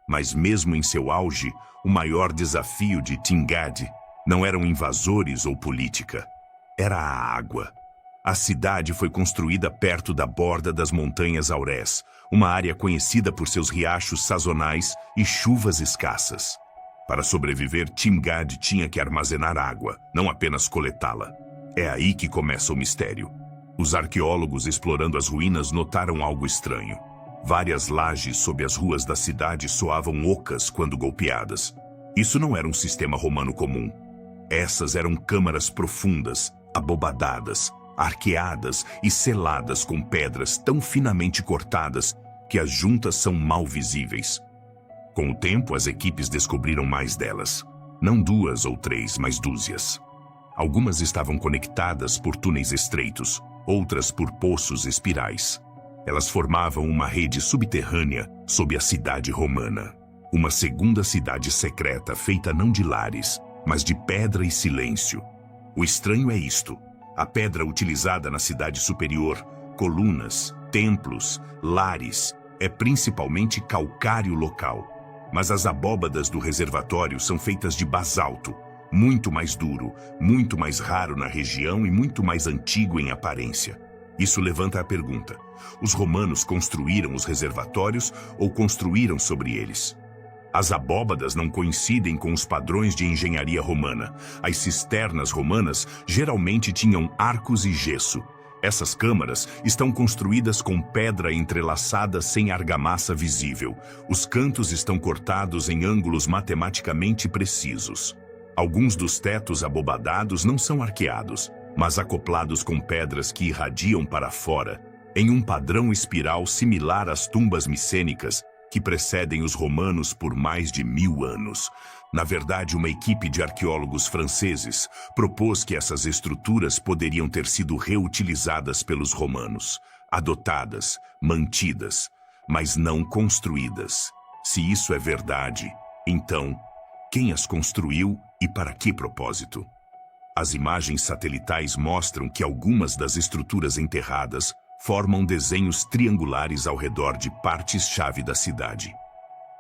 S1: Mas mesmo em seu auge, o maior desafio de Tingad não eram invasores ou política. Era a água. A cidade foi construída perto da borda das Montanhas Aurés, uma área conhecida por seus riachos sazonais e chuvas escassas. Para sobreviver, Tingad tinha que armazenar água, não apenas coletá-la. É aí que começa o mistério. Os arqueólogos explorando as ruínas notaram algo estranho. Várias lajes sob as ruas da cidade soavam ocas quando golpeadas. Isso não era um sistema romano comum. Essas eram câmaras profundas, abobadadas, arqueadas e seladas com pedras tão finamente cortadas que as juntas são mal visíveis. Com o tempo, as equipes descobriram mais delas. Não 2 ou 3, mas dúzias. Algumas estavam conectadas por túneis estreitos, outras por poços espirais. Elas formavam uma rede subterrânea sob a cidade romana. Uma segunda cidade secreta feita não de lares, mas de pedra e silêncio. O estranho é isto. A pedra utilizada na cidade superior, colunas, templos, lares, é principalmente calcário local. Mas as abóbadas do reservatório são feitas de basalto, muito mais duro, muito mais raro na região e muito mais antigo em aparência. Isso levanta a pergunta: os romanos construíram os reservatórios ou construíram sobre eles? As abóbadas não coincidem com os padrões de engenharia romana. As cisternas romanas geralmente tinham arcos e gesso, Essas câmaras estão construídas com pedra entrelaçada sem argamassa visível. Os cantos estão cortados em ângulos matematicamente precisos. Alguns dos tetos abobadados não são arqueados, mas acoplados com pedras que irradiam para fora, em um padrão espiral similar às tumbas micênicas que precedem os romanos por mais de 1000 anos. Na verdade, uma equipe de arqueólogos franceses propôs que essas estruturas poderiam ter sido reutilizadas pelos romanos, adotadas, mantidas, mas não construídas. Se isso é verdade, então, quem as construiu e para que propósito? As imagens satelitais mostram que algumas das estruturas enterradas formam desenhos triangulares ao redor de partes-chave da cidade.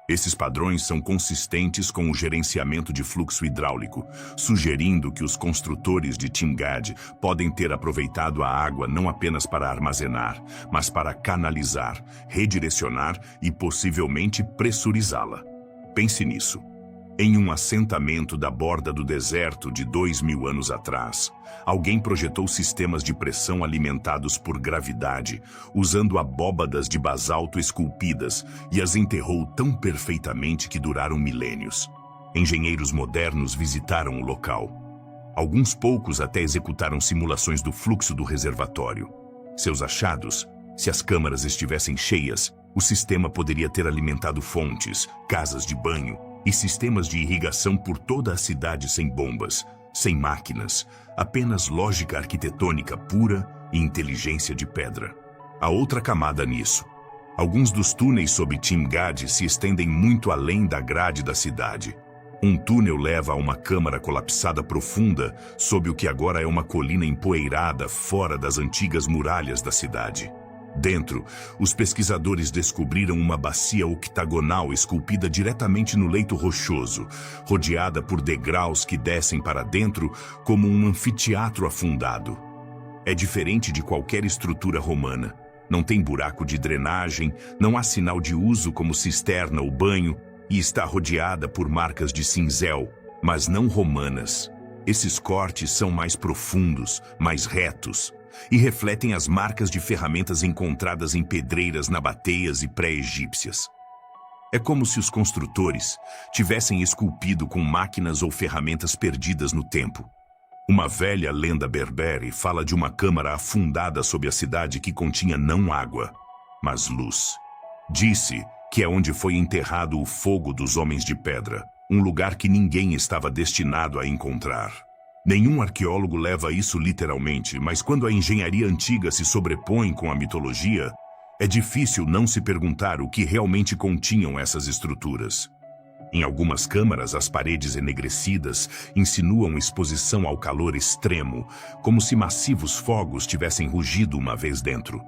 S1: Esses padrões são consistentes com o gerenciamento de fluxo hidráulico, sugerindo que os construtores de Timgad podem ter aproveitado a água não apenas para armazenar, mas para canalizar, redirecionar e possivelmente pressurizá-la. Pense nisso. Em um assentamento da borda do deserto de 2000 anos atrás, alguém projetou sistemas de pressão alimentados por gravidade, usando abóbadas de basalto esculpidas, e as enterrou tão perfeitamente que duraram milênios. Engenheiros modernos visitaram o local. Alguns poucos até executaram simulações do fluxo do reservatório. Seus achados, se as câmaras estivessem cheias, o sistema poderia ter alimentado fontes, casas de banho, e sistemas de irrigação por toda a cidade sem bombas, sem máquinas, apenas lógica arquitetônica pura e inteligência de pedra. Há outra camada nisso. Alguns dos túneis sob Timgad se estendem muito além da grade da cidade. Um túnel leva a uma câmara colapsada profunda sob o que agora é uma colina empoeirada fora das antigas muralhas da cidade. Dentro, os pesquisadores descobriram uma bacia octagonal esculpida diretamente no leito rochoso, rodeada por degraus que descem para dentro como um anfiteatro afundado. É diferente de qualquer estrutura romana. Não tem buraco de drenagem, não há sinal de uso como cisterna ou banho, e está rodeada por marcas de cinzel, mas não romanas. Esses cortes são mais profundos, mais retos, e refletem as marcas de ferramentas encontradas em pedreiras nabateias e pré-egípcias. É como se os construtores tivessem esculpido com máquinas ou ferramentas perdidas no tempo. Uma velha lenda berbere fala de uma câmara afundada sob a cidade que continha não água, mas luz. Disse que é onde foi enterrado o fogo dos homens de pedra, um lugar que ninguém estava destinado a encontrar. Nenhum arqueólogo leva isso literalmente, mas quando a engenharia antiga se sobrepõe com a mitologia, é difícil não se perguntar o que realmente continham essas estruturas. Em algumas câmaras, as paredes enegrecidas insinuam exposição ao calor extremo, como se massivos fogos tivessem rugido uma vez dentro.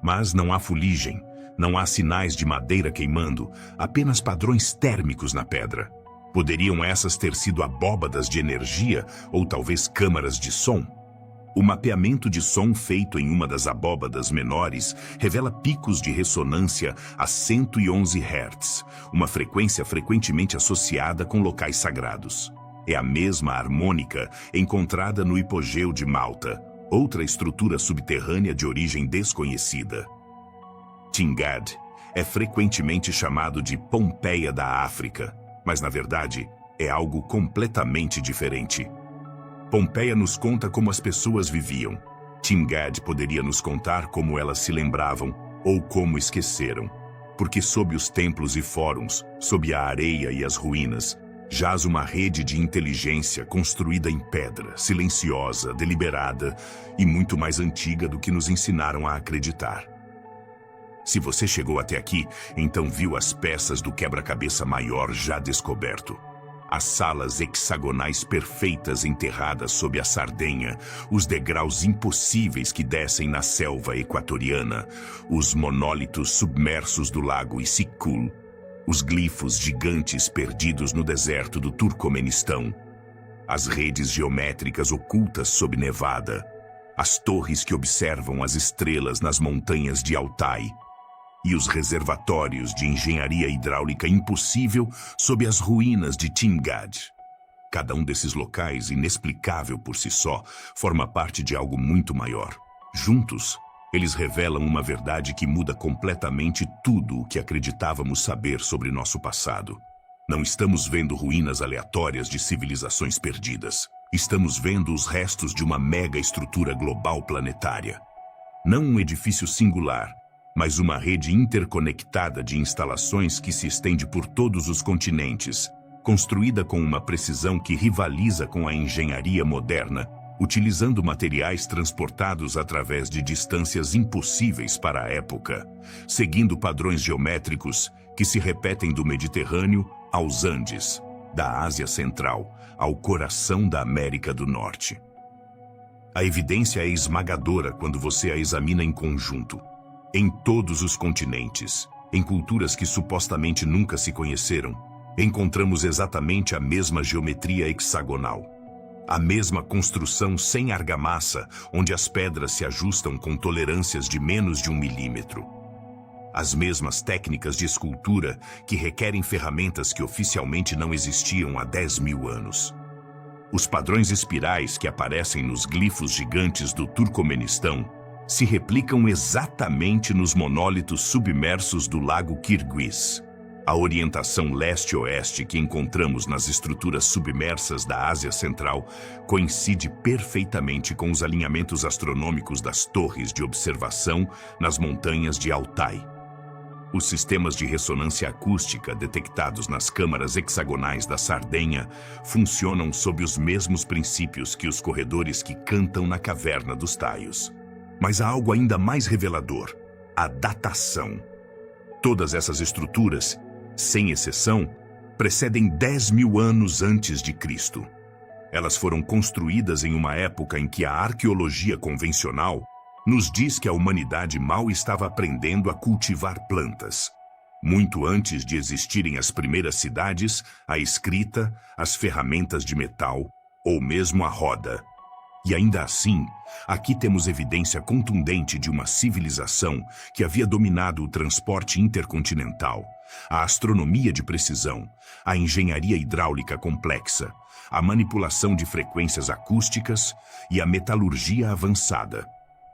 S1: Mas não há fuligem, não há sinais de madeira queimando, apenas padrões térmicos na pedra. Poderiam essas ter sido abóbadas de energia ou talvez câmaras de som? O mapeamento de som feito em uma das abóbadas menores revela picos de ressonância a 111 Hz, uma frequência frequentemente associada com locais sagrados. É a mesma harmônica encontrada no hipogeu de Malta, outra estrutura subterrânea de origem desconhecida. Timgad é frequentemente chamado de Pompeia da África, mas na verdade é algo completamente diferente. Pompeia nos conta como as pessoas viviam. Timgad poderia nos contar como elas se lembravam ou como esqueceram. Porque sob os templos e fóruns, sob a areia e as ruínas, jaz uma rede de inteligência construída em pedra, silenciosa, deliberada e muito mais antiga do que nos ensinaram a acreditar. Se você chegou até aqui, então viu as peças do quebra-cabeça maior já descoberto. As salas hexagonais perfeitas enterradas sob a Sardenha, os degraus impossíveis que descem na selva equatoriana, os monólitos submersos do lago Issyk-Kul, os glifos gigantes perdidos no deserto do Turcomenistão, as redes geométricas ocultas sob Nevada, as torres que observam as estrelas nas montanhas de Altai, e os reservatórios de engenharia hidráulica impossível sob as ruínas de Timgad. Cada um desses locais, inexplicável por si só, forma parte de algo muito maior. Juntos, eles revelam uma verdade que muda completamente tudo o que acreditávamos saber sobre nosso passado. Não estamos vendo ruínas aleatórias de civilizações perdidas. Estamos vendo os restos de uma mega estrutura global planetária. Não um edifício singular, mas uma rede interconectada de instalações que se estende por todos os continentes, construída com uma precisão que rivaliza com a engenharia moderna, utilizando materiais transportados através de distâncias impossíveis para a época, seguindo padrões geométricos que se repetem do Mediterrâneo aos Andes, da Ásia Central ao coração da América do Norte. A evidência é esmagadora quando você a examina em conjunto. Em todos os continentes, em culturas que supostamente nunca se conheceram, encontramos exatamente a mesma geometria hexagonal. A mesma construção sem argamassa, onde as pedras se ajustam com tolerâncias de menos de 1 milímetro. As mesmas técnicas de escultura que requerem ferramentas que oficialmente não existiam há 10.000 anos. Os padrões espirais que aparecem nos glifos gigantes do Turcomenistão se replicam exatamente nos monólitos submersos do Lago Kirguiz. A orientação leste-oeste que encontramos nas estruturas submersas da Ásia Central coincide perfeitamente com os alinhamentos astronômicos das torres de observação nas montanhas de Altai. Os sistemas de ressonância acústica detectados nas câmaras hexagonais da Sardenha funcionam sob os mesmos princípios que os corredores que cantam na caverna dos Taios. Mas há algo ainda mais revelador: a datação. Todas essas estruturas, sem exceção, precedem 10.000 anos antes de Cristo. Elas foram construídas em uma época em que a arqueologia convencional nos diz que a humanidade mal estava aprendendo a cultivar plantas. Muito antes de existirem as primeiras cidades, a escrita, as ferramentas de metal ou mesmo a roda. E ainda assim, aqui temos evidência contundente de uma civilização que havia dominado o transporte intercontinental, a astronomia de precisão, a engenharia hidráulica complexa, a manipulação de frequências acústicas e a metalurgia avançada.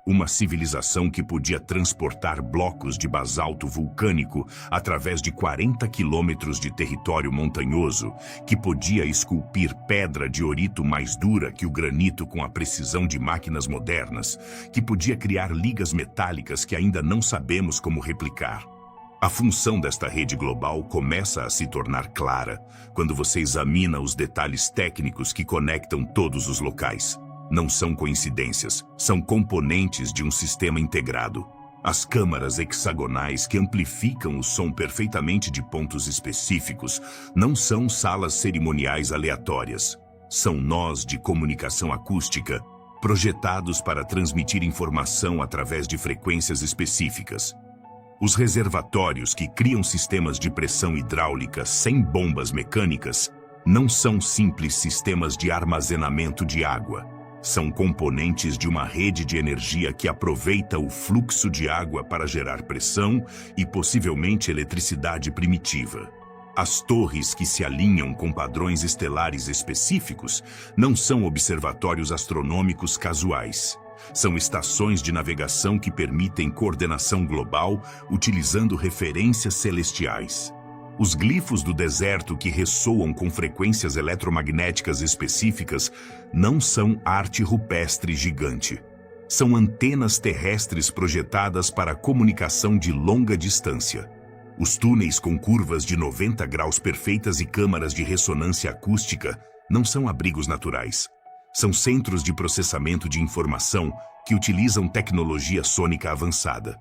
S1: Uma civilização que podia transportar blocos de basalto vulcânico através de 40 quilômetros de território montanhoso, que podia esculpir pedra de diorito mais dura que o granito com a precisão de máquinas modernas, que podia criar ligas metálicas que ainda não sabemos como replicar. A função desta rede global começa a se tornar clara quando você examina os detalhes técnicos que conectam todos os locais. Não são coincidências, são componentes de um sistema integrado. As câmaras hexagonais que amplificam o som perfeitamente de pontos específicos não são salas cerimoniais aleatórias. São nós de comunicação acústica, projetados para transmitir informação através de frequências específicas. Os reservatórios que criam sistemas de pressão hidráulica sem bombas mecânicas não são simples sistemas de armazenamento de água. São componentes de uma rede de energia que aproveita o fluxo de água para gerar pressão e possivelmente eletricidade primitiva. As torres que se alinham com padrões estelares específicos não são observatórios astronômicos casuais. São estações de navegação que permitem coordenação global utilizando referências celestiais. Os glifos do deserto que ressoam com frequências eletromagnéticas específicas não são arte rupestre gigante. São antenas terrestres projetadas para comunicação de longa distância. Os túneis com curvas de 90 graus perfeitas e câmaras de ressonância acústica não são abrigos naturais. São centros de processamento de informação que utilizam tecnologia sônica avançada.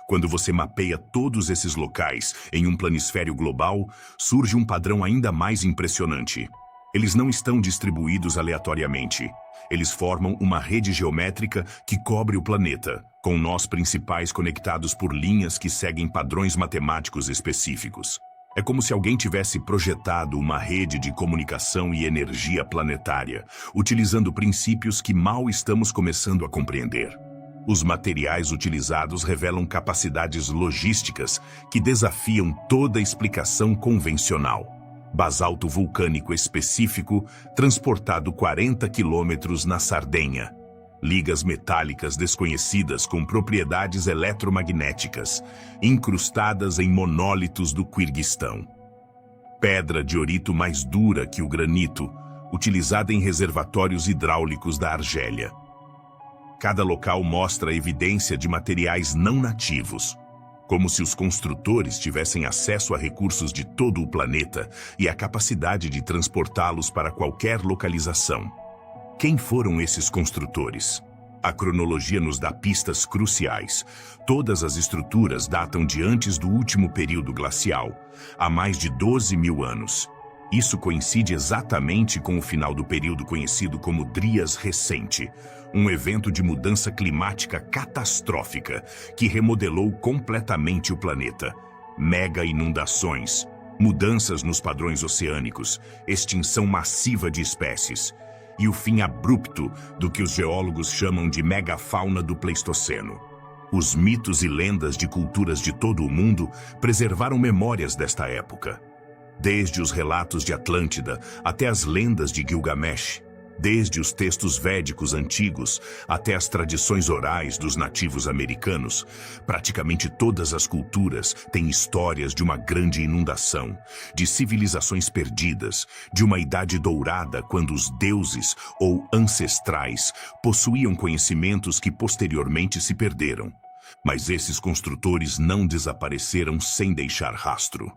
S1: Quando você mapeia todos esses locais em um planisfério global, surge um padrão ainda mais impressionante. Eles não estão distribuídos aleatoriamente. Eles formam uma rede geométrica que cobre o planeta, com nós principais conectados por linhas que seguem padrões matemáticos específicos. É como se alguém tivesse projetado uma rede de comunicação e energia planetária, utilizando princípios que mal estamos começando a compreender. Os materiais utilizados revelam capacidades logísticas que desafiam toda explicação convencional. Basalto vulcânico específico transportado 40 quilômetros na Sardenha. Ligas metálicas desconhecidas com propriedades eletromagnéticas, incrustadas em monólitos do Quirguistão. Pedra de orito mais dura que o granito, utilizada em reservatórios hidráulicos da Argélia. Cada local mostra evidência de materiais não nativos, como se os construtores tivessem acesso a recursos de todo o planeta e a capacidade de transportá-los para qualquer localização. Quem foram esses construtores? A cronologia nos dá pistas cruciais. Todas as estruturas datam de antes do último período glacial, há mais de 12.000 anos. Isso coincide exatamente com o final do período conhecido como Drías Recente, um evento de mudança climática catastrófica que remodelou completamente o planeta. Mega inundações, mudanças nos padrões oceânicos, extinção massiva de espécies e o fim abrupto do que os geólogos chamam de megafauna do Pleistoceno. Os mitos e lendas de culturas de todo o mundo preservaram memórias desta época. Desde os relatos de Atlântida até as lendas de Gilgamesh, desde os textos védicos antigos até as tradições orais dos nativos americanos, praticamente todas as culturas têm histórias de uma grande inundação, de civilizações perdidas, de uma idade dourada quando os deuses ou ancestrais possuíam conhecimentos que posteriormente se perderam. Mas esses construtores não desapareceram sem deixar rastro.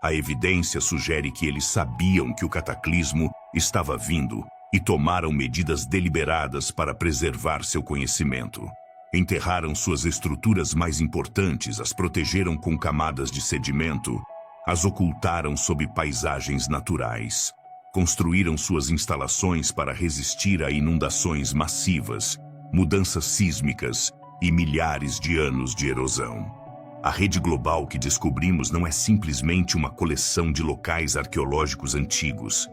S1: A evidência sugere que eles sabiam que o cataclismo estava vindo e tomaram medidas deliberadas para preservar seu conhecimento. Enterraram suas estruturas mais importantes, as protegeram com camadas de sedimento, as ocultaram sob paisagens naturais. Construíram suas instalações para resistir a inundações massivas, mudanças sísmicas e milhares de anos de erosão. A rede global que descobrimos não é simplesmente uma coleção de locais arqueológicos antigos.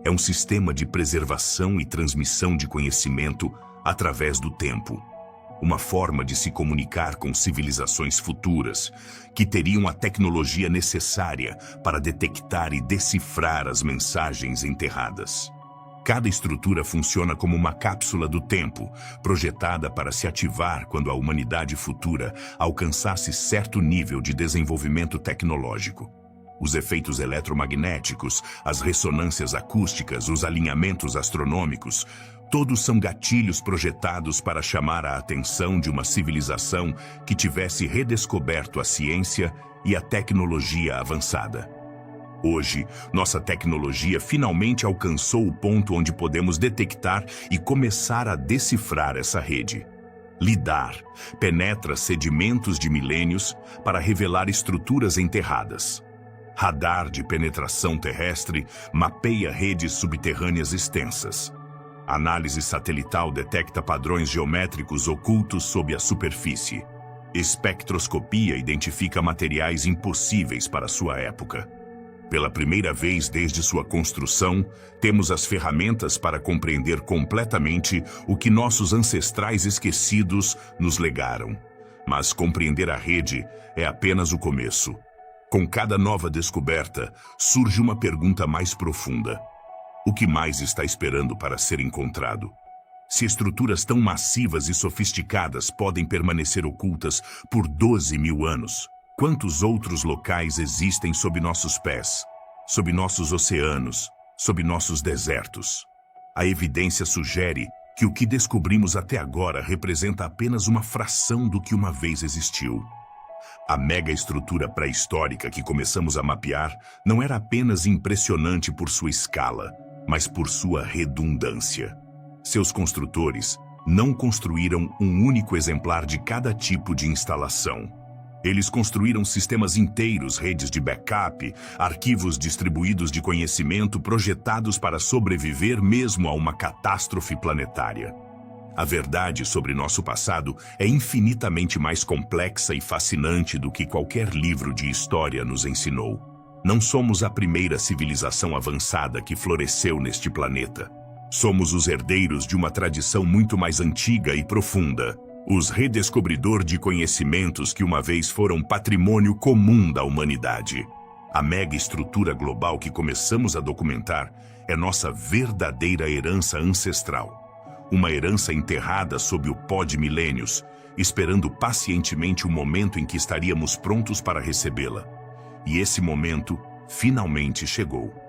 S1: É um sistema de preservação e transmissão de conhecimento através do tempo. Uma forma de se comunicar com civilizações futuras, que teriam a tecnologia necessária para detectar e decifrar as mensagens enterradas. Cada estrutura funciona como uma cápsula do tempo, projetada para se ativar quando a humanidade futura alcançasse certo nível de desenvolvimento tecnológico. Os efeitos eletromagnéticos, as ressonâncias acústicas, os alinhamentos astronômicos, todos são gatilhos projetados para chamar a atenção de uma civilização que tivesse redescoberto a ciência e a tecnologia avançada. Hoje, nossa tecnologia finalmente alcançou o ponto onde podemos detectar e começar a decifrar essa rede. LIDAR penetra sedimentos de milênios para revelar estruturas enterradas. Radar de penetração terrestre mapeia redes subterrâneas extensas. Análise satelital detecta padrões geométricos ocultos sob a superfície. Espectroscopia identifica materiais impossíveis para sua época. Pela primeira vez desde sua construção, temos as ferramentas para compreender completamente o que nossos ancestrais esquecidos nos legaram. Mas compreender a rede é apenas o começo. Com cada nova descoberta, surge uma pergunta mais profunda. O que mais está esperando para ser encontrado? Se estruturas tão massivas e sofisticadas podem permanecer ocultas por 12.000 anos, quantos outros locais existem sob nossos pés, sob nossos oceanos, sob nossos desertos? A evidência sugere que o que descobrimos até agora representa apenas uma fração do que uma vez existiu. A megaestrutura pré-histórica que começamos a mapear não era apenas impressionante por sua escala, mas por sua redundância. Seus construtores não construíram um único exemplar de cada tipo de instalação. Eles construíram sistemas inteiros, redes de backup, arquivos distribuídos de conhecimento projetados para sobreviver mesmo a uma catástrofe planetária. A verdade sobre nosso passado é infinitamente mais complexa e fascinante do que qualquer livro de história nos ensinou. Não somos a primeira civilização avançada que floresceu neste planeta. Somos os herdeiros de uma tradição muito mais antiga e profunda. Os redescobridores de conhecimentos que uma vez foram patrimônio comum da humanidade. A mega estrutura global que começamos a documentar é nossa verdadeira herança ancestral. uma herança enterrada sob o pó de milênios, esperando pacientemente o momento em que estaríamos prontos para recebê-la. E esse momento finalmente chegou.